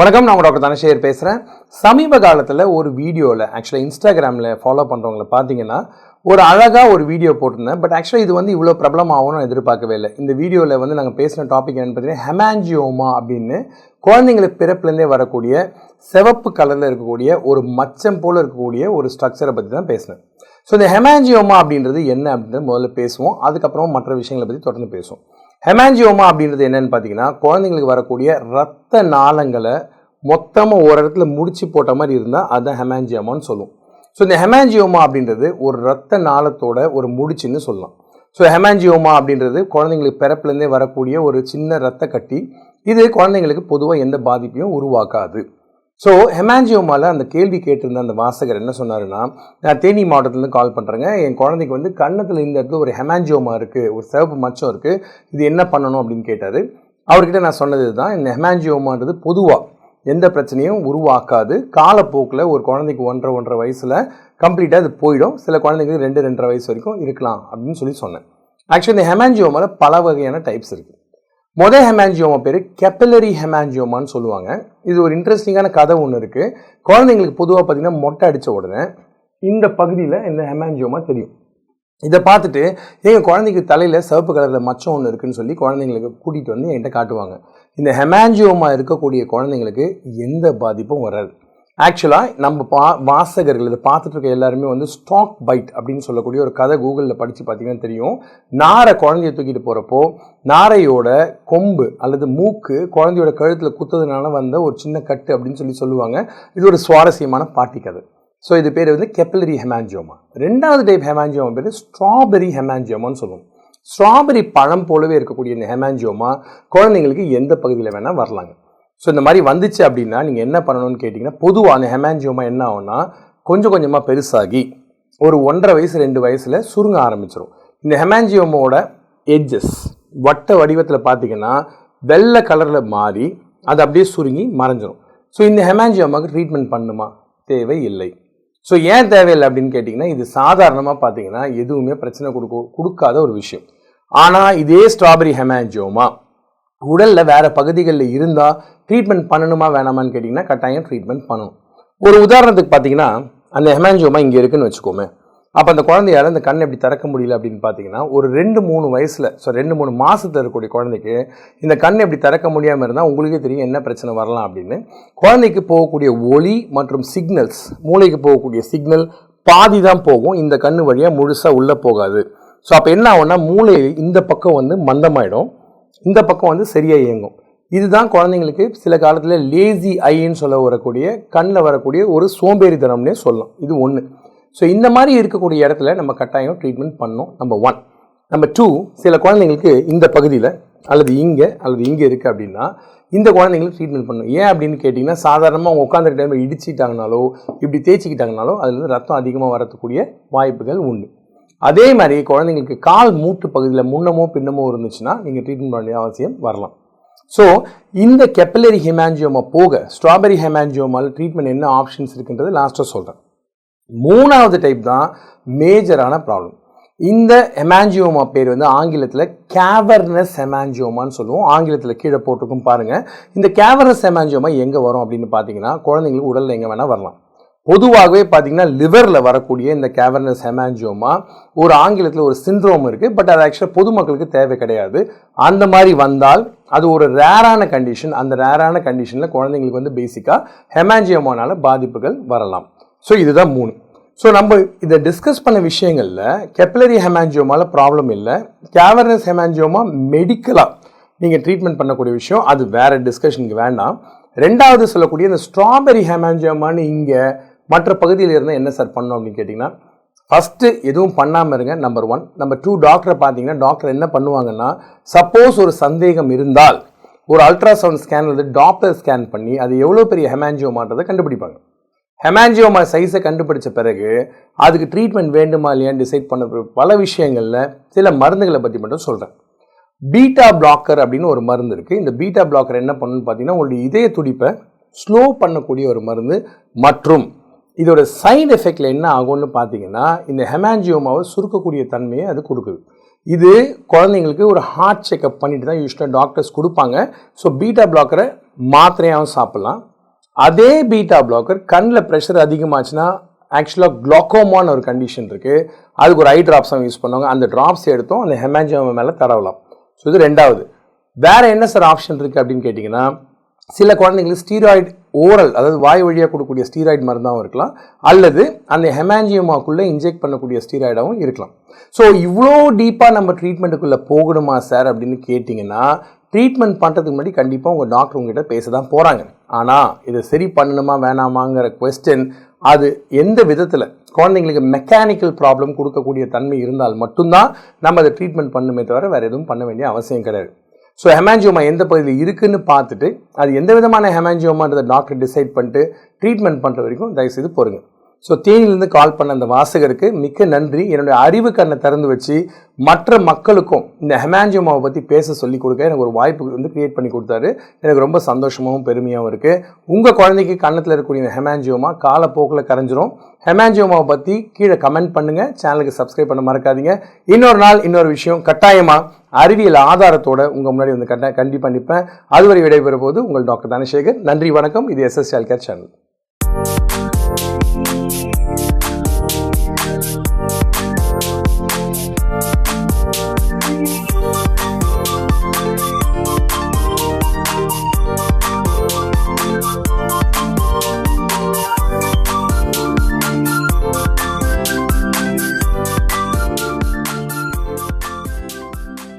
வணக்கம், நான் டாக்டர் தனசேகர் பேசுகிறேன். சமீப காலத்தில் ஒரு வீடியோவில் ஆக்சுவலாக இன்ஸ்டாகிராமில் ஃபாலோ பண்ணுறவங்களை பார்த்தீங்கன்னா ஒரு அழகாக ஒரு வீடியோ போட்டிருந்தேன். பட் ஆக்சுவலாக இது வந்து இவ்வளோ பிரபலம் ஆகும்னு நான் எதிர்பார்க்கவே இல்லை. இந்த வீடியோவில் வந்து நாங்கள் பேசின டாபிக் என்னென்னு பார்த்தீங்கன்னா ஹெமாஞ்சியோமா அப்படின்னு குழந்தைங்களுக்கு பிறப்புலேருந்தே வரக்கூடிய சிவப்பு கலரில் இருக்கக்கூடிய ஒரு மச்சம் போல் இருக்கக்கூடிய ஒரு ஸ்ட்ரக்சரை பற்றி தான் பேசினேன். ஸோ இந்த ஹெமாஞ்சியோமா அப்படின்றது என்ன அப்படின்றது முதல்ல பேசுவோம். அதுக்கப்புறம் மற்ற விஷயங்களை பற்றி தொடர்ந்து பேசுவோம். ஹெமாஞ்சியோமா அப்படின்றது என்னன்னு பார்த்தீங்கன்னா குழந்தைங்களுக்கு வரக்கூடிய ரத்த நாளங்களை மொத்தமாக ஒரு இடத்துல முடிச்சு போட்ட மாதிரி இருந்தால் அதுதான் ஹெமாஞ்சியோமான்னு சொல்லுவோம். ஸோ இந்த ஹெமாஞ்சியோமா அப்படின்றது ஒரு ரத்த நாளத்தோட ஒரு முடிச்சுன்னு சொல்லலாம். ஸோ ஹெமாஞ்சியோமா அப்படின்றது குழந்தைங்களுக்கு பிறப்புலேருந்தே வரக்கூடிய ஒரு சின்ன ரத்த கட்டி. இது குழந்தைங்களுக்கு பொதுவாக எந்த பாதிப்பையும் உருவாக்காது. ஸோ ஹெமாஞ்சியோமாவில் அந்த கேள்வி கேட்டிருந்த அந்த வாசகர் என்ன சொன்னாருன்னா, நான் தேனி மாவட்டத்துலேருந்து கால் பண்ணுறேங்க, என் குழந்தைக்கு வந்து கன்னத்தில் இந்த இடத்துல ஒரு ஹெமாஞ்சியோமா இருக்குது, ஒரு சிவப்பு மச்சம் இருக்குது, இது என்ன பண்ணணும் அப்படின்னு கேட்டார். அவர்கிட்ட நான் சொன்னது தான், இந்த ஹெமாஞ்சியோமான்றது பொதுவாக எந்த பிரச்சனையும் உருவாக்காது. காலப்போக்கில் ஒரு குழந்தைக்கு 1.5 வயசில் கம்ப்ளீட்டாக அது போயிடும். சில குழந்தைங்களுக்கு 2-2.5 வயசு வரைக்கும் இருக்கலாம் அப்படின்னு சொன்னேன். ஆக்சுவலி இந்த ஹெமாஞ்சியோமாவில் பல வகையான டைப்ஸ் இருக்குது. மொதல் ஹெமாஞ்சியோமா பேர் கெப்பிலரி ஹெமாஞ்சியோமான்னு சொல்லுவாங்க. இது ஒரு இன்ட்ரெஸ்டிங்கான கதை ஒன்று இருக்குது. குழந்தைங்களுக்கு பொதுவாக பார்த்திங்கன்னா மொட்டை அடித்த உடனே இந்த பகுதியில் இந்த ஹெமாஞ்சியோமா தெரியும். இதை பார்த்துட்டு எங்கள் குழந்தைக்கு தலையில் சிவப்பு கலரில் மச்சம் ஒன்று இருக்குதுன்னு சொல்லி குழந்தைங்களுக்கு கூட்டிகிட்டு வந்து என்கிட்ட காட்டுவாங்க. இந்த ஹெமாஞ்சியோமா இருக்கக்கூடிய குழந்தைங்களுக்கு எந்த பாதிப்பும் வராது. ஆக்சுவலாக நம்ம வாசகர்கள் இதை பார்த்துட்டு இருக்க எல்லாருமே வந்து ஸ்டாக் பைட் அப்படின்னு சொல்லக்கூடிய ஒரு கதை கூகுளில் படித்து பார்த்தீங்கன்னா தெரியும். நாரை குழந்தைய தூக்கிட்டு போகிறப்போ நாரையோட கொம்பு அல்லது மூக்கு குழந்தையோட கழுத்தில் குத்ததுனால வந்த ஒரு சின்ன கட்டு அப்படின்னு சொல்லுவாங்க. இது ஒரு சுவாரஸ்யமான பாட்டி கதை. ஸோ இது பேர் வந்து கெப்பிலரி ஹெமாஞ்சியோமா. ரெண்டாவது டைப் ஹெமாஞ்சியோமா பேர் ஸ்ட்ராபெரி ஹெமாஞ்சியோமான்னு சொல்லுவோம். ஸ்ட்ராபெரி பழம் போலவே இருக்கக்கூடிய இந்த ஹெமாஞ்சியோமா குழந்தைங்களுக்கு எந்த பகுதியில் வேணால் வரலாங்க. ஸோ இந்த மாதிரி வந்துச்சு அப்படின்னா நீங்கள் என்ன பண்ணணும்னு கேட்டிங்கன்னா, பொதுவாக அந்த ஹெமாஞ்சியோமா என்ன ஆகும்னா கொஞ்சம் கொஞ்சமாக பெருசாகி ஒரு 1.5 வயசு 2 வயசில் சுருங்க ஆரம்பிச்சிடும். இந்த ஹெமாஞ்சியோமாவோட எட்ஜஸ் வட்ட வடிவத்தில் பார்த்தீங்கன்னா வெள்ளை கலரில் மாறி அது அப்படியே சுருங்கி மறைஞ்சிடும். ஸோ இந்த ஹெமாஞ்சியோமாவுக்கு ட்ரீட்மெண்ட் பண்ணுமா? தேவை இல்லை. ஸோ ஏன் தேவையில்லை அப்படின்னு கேட்டிங்கன்னா, இது சாதாரணமாக பார்த்தீங்கன்னா எதுவுமே பிரச்சனை கொடுக்காத ஒரு விஷயம். ஆனால் இதே ஸ்ட்ராபெரி ஹெமாஞ்சியோமா உடலில் வேறு பகுதிகளில் இருந்தால் ட்ரீட்மெண்ட் பண்ணணுமா வேணாமான்னு கேட்டிங்கன்னா கட்டாயம் ட்ரீட்மெண்ட் பண்ணணும். ஒரு உதாரணத்துக்கு பார்த்தீங்கன்னா, அந்த ஹெமாஞ்சியோமா இங்கே இருக்குதுன்னு வச்சுக்கோமே. அப்போ அந்த குழந்தையால் அந்த கண் எப்படி திறக்க முடியல அப்படின்னு பார்த்தீங்கன்னா, ஒரு 2-3 வயசில் 2-3 மாதத்தில் இருக்கக்கூடிய குழந்தைக்கு இந்த கண் எப்படி திறக்க முடியாமல் இருந்தால் உங்களுக்கே தெரியும் என்ன பிரச்சனை வரலாம் அப்படின்னு. குழந்தைக்கு போகக்கூடிய ஒளி மற்றும் சிக்னல்ஸ், மூளைக்கு போகக்கூடிய சிக்னல் பாதி தான் போகும், இந்த கண் வழியாக முழுசாக உள்ளே போகாது. ஸோ அப்போ என்ன ஆகும்னா மூளை இந்த பக்கம் வந்து மந்தமாயிடும், இந்த பக்கம் வந்து சரியாக இயங்கும். இதுதான் குழந்தைங்களுக்கு சில காலத்தில் லேசி ஐன்னு சொல்ல வரக்கூடிய கண்ணில் வரக்கூடிய ஒரு சோம்பேறித்தனம்னே சொல்லலாம். இது ஒன்று. ஸோ இந்த மாதிரி இருக்கக்கூடிய இடத்துல நம்ம கட்டாயம் ட்ரீட்மெண்ட் பண்ணணும். நம்பர் 1. நம்பர் 2, சில குழந்தைங்களுக்கு இந்த பகுதியில் அல்லது இங்கே இருக்குது அப்படின்னா இந்த குழந்தைங்களுக்கு ட்ரீட்மெண்ட் பண்ணணும். ஏன் அப்படின்னு கேட்டிங்கன்னா, சாதாரணமாக அவங்க உட்காந்துருக்க டைமில் இடிச்சிட்டாங்கனாலோ இப்படி தேய்ச்சிக்கிட்டாங்கனாலோ அதுலேருந்து ரத்தம் அதிகமாக வரக்கூடிய வாய்ப்புகள் உண்டு. அதே மாதிரி குழந்தைங்களுக்கு கால் மூட்டு பகுதியில் முன்னமோ பின்னமோ இருந்துச்சுன்னா நீங்கள் ட்ரீட்மெண்ட் பண்ண அவசியம் வரலாம். ஸோ இந்த கெப்பிலரி ஹெமாஞ்சியோமா போக ஸ்ட்ராபெரி ஹெமாஞ்சியோமாவில் ட்ரீட்மெண்ட் என்ன ஆப்ஷன்ஸ் இருக்குன்றது லாஸ்ட்டாக சொல்கிறேன். 3வது டைப் தான் மேஜரான ப்ராப்ளம். இந்த ஹெமாஞ்சியோமா பேர் வந்து ஆங்கிலத்தில் கேவர்னஸ் ஹெமாஞ்சியோமான்னு சொல்லுவோம். ஆங்கிலத்தில் கீழே போட்டிருக்கும் பாருங்கள். இந்த கேவர்னஸ் ஹெமாஞ்சியோமா எங்கே வரும் அப்படின்னு பார்த்தீங்கன்னா, குழந்தைங்களுக்கு உடலில் எங்கே வேணால் வரலாம். பொதுவாகவே பார்த்தீங்கன்னா லிவரில் வரக்கூடிய இந்த கேவர்னஸ் ஹெமாஞ்சியோமா ஒரு ஆங்கிலத்தில் ஒரு சிண்ட்ரோம் இருக்குது. பட் அது ஆக்சுவலாக பொதுமக்களுக்கு தேவை கிடையாது. அந்த மாதிரி வந்தால் அது ஒரு ரேரான கண்டிஷன். அந்த ரேரான கண்டிஷனில் குழந்தைங்களுக்கு வந்து பேசிக்காக ஹெமாஞ்சியோமானால பாதிப்புகள் வரலாம். ஸோ இதுதான் 3. ஸோ நம்ம இதை டிஸ்கஸ் பண்ண விஷயங்களில் கெப்பிலரி ஹெமாஞ்சியோமாவில் ப்ராப்ளம் இல்லை. கேவர்னஸ் ஹெமாஞ்சியோமா மெடிக்கலாக நீங்கள் ட்ரீட்மெண்ட் பண்ணக்கூடிய விஷயம், அது வேறு டிஸ்கஷனுக்கு வேண்டாம். ரெண்டாவது சொல்லக்கூடிய இந்த ஸ்ட்ராபெரி ஹெமாஞ்சியோமான்னு இங்கே மற்ற பகுதியில் இருந்தால் என்ன சார் பண்ணணும் அப்படின்னு கேட்டிங்கன்னா, ஃபஸ்ட்டு எதுவும் பண்ணாமல் இருங்க. நம்பர் 1. நம்பர் 2, டாக்டரை பார்த்தீங்கன்னா டாக்டர் என்ன பண்ணுவாங்கன்னா, சப்போஸ் ஒரு சந்தேகம் இருந்தால் ஒரு அல்ட்ராசவுண்ட் ஸ்கேன் அல்லது டாப்ளர் ஸ்கேன் பண்ணி அது எவ்வளோ பெரிய ஹெமாஞ்சியோமான்றதை கண்டுபிடிப்பாங்க. ஹெமாஞ்சியோமா சைஸை கண்டுபிடிச்ச பிறகு அதுக்கு ட்ரீட்மெண்ட் வேண்டுமா இல்லையான்னு டிசைட் பண்ண பல விஷயங்களில் சில மருந்துகளை பற்றி மட்டும் சொல்கிறேன். பீட்டா பிளாக்கர் அப்படின்னு ஒரு மருந்து இருக்குது. இந்த பீட்டா பிளாக்கர் என்ன பண்ணணும்னு பார்த்தீங்கன்னா, உங்களுடைய இதய துடிப்பை ஸ்லோ பண்ணக்கூடிய ஒரு மருந்து. மற்றும் இதோட சைடு எஃபெக்டில் என்ன ஆகும்னு பார்த்தீங்கன்னா, இந்த ஹெமாஞ்சியோமாவை சுருக்கக்கூடிய தன்மையை அது கொடுக்குது. இது குழந்தைங்களுக்கு ஒரு ஹார்ட் செக்அப் பண்ணிட்டு தான் யூஸ்வலாக டாக்டர்ஸ் கொடுப்பாங்க. ஸோ பீட்டா பிளாக்கரை மாத்திரையாகவும் சாப்பிட்லாம். அதே பீட்டா பிளாக்கர் கண்ணில் ப்ரெஷர் அதிகமாச்சுன்னா ஆக்சுவலாக குளோக்கோமான்னு ஒரு கண்டிஷன் இருக்குது. அதுக்கு ஒரு ஐ ட்ராப்ஸ் யூஸ் பண்ணுவாங்க. அந்த ட்ராப்ஸ் எடுத்தோம் அந்த ஹெமாஞ்சியோமா மேலே தடவலாம். ஸோ இது ரெண்டாவது. வேறு என்ன சார் ஆப்ஷன் இருக்குது அப்படின்னு கேட்டிங்கன்னா, சில குழந்தைங்களுக்கு ஸ்டீராய்டு ஓரல், அதாவது வாய் வழியாக கொடுக்கக்கூடிய ஸ்டீராய்டு மருந்தாகவும் இருக்கலாம், அல்லது அந்த ஹெமாஞ்சியோமாக்குள்ளே இன்ஜெக்ட் பண்ணக்கூடிய ஸ்டீராய்டாகவும் இருக்கலாம். ஸோ இவ்வளோ டீப்பாக நம்ம ட்ரீட்மெண்ட்டுக்குள்ளே போகணுமா சார் அப்படின்னு கேட்டிங்கன்னா, ட்ரீட்மெண்ட் பண்ணுறதுக்கு முன்னாடி கண்டிப்பாக உங்கள் டாக்டர் உங்ககிட்ட பேச தான் போகிறாங்க. ஆனால் இதை சரி பண்ணணுமா வேணாமாங்கிற கொஸ்டின் அது எந்த விதத்தில் குழந்தைங்களுக்கு மெக்கானிக்கல் ப்ராப்ளம் கொடுக்கக்கூடிய தன்மை இருந்தால் மட்டும்தான் நம்ம அதை ட்ரீட்மெண்ட் பண்ணுமே தவிர வேறு எதுவும் பண்ண வேண்டிய அவசியம் கிடையாது. ஸோ ஹெமாஞ்சியோமா எந்த பகுதியில் இருக்குதுன்னு பார்த்துட்டு அது எந்த விதமான ஹெமாஞ்சியோமான்றதை டாக்டர் டிசைட் பண்ணிட்டு ட்ரீட்மெண்ட் பண்ணுற வரைக்கும் தயவுசெய்து பொறுங்க. ஸோ தேனியிலேருந்து கால் பண்ண அந்த வாசகருக்கு மிக்க நன்றி. என்னுடைய அறிவு கண்ணை திறந்து வச்சு மற்ற மக்களுக்கும் இந்த ஹெமாஞ்சியோமாவை பற்றி பேச சொல்லி கொடுக்க எனக்கு ஒரு வாய்ப்பு கிரியேட் பண்ணி கொடுத்தாரு. எனக்கு ரொம்ப சந்தோஷமாகவும் பெருமையாகவும் இருக்குது. உங்கள் குழந்தைக்கு கன்னத்தில் இருக்கக்கூடிய இந்த ஹெமாஞ்சியோமா காலப்போக்கில் கரைஞ்சிரும். ஹெமாஞ்சியோமாவை பற்றி கீழே கமெண்ட் பண்ணுங்கள். சேனலுக்கு சப்ஸ்கிரைப் பண்ண மறக்காதீங்க. இன்னொரு நாள் இன்னொரு விஷயம் கட்டாயமாக அறிவியல் ஆதாரத்தோட உங்கள் முன்னாடி வந்து கண்டிப்பாக நிற்பேன். அதுவரை விடைபெறும் போது உங்கள் டாக்டர் தனசேகர். நன்றி, வணக்கம். இது SS Healthcare சேனல்.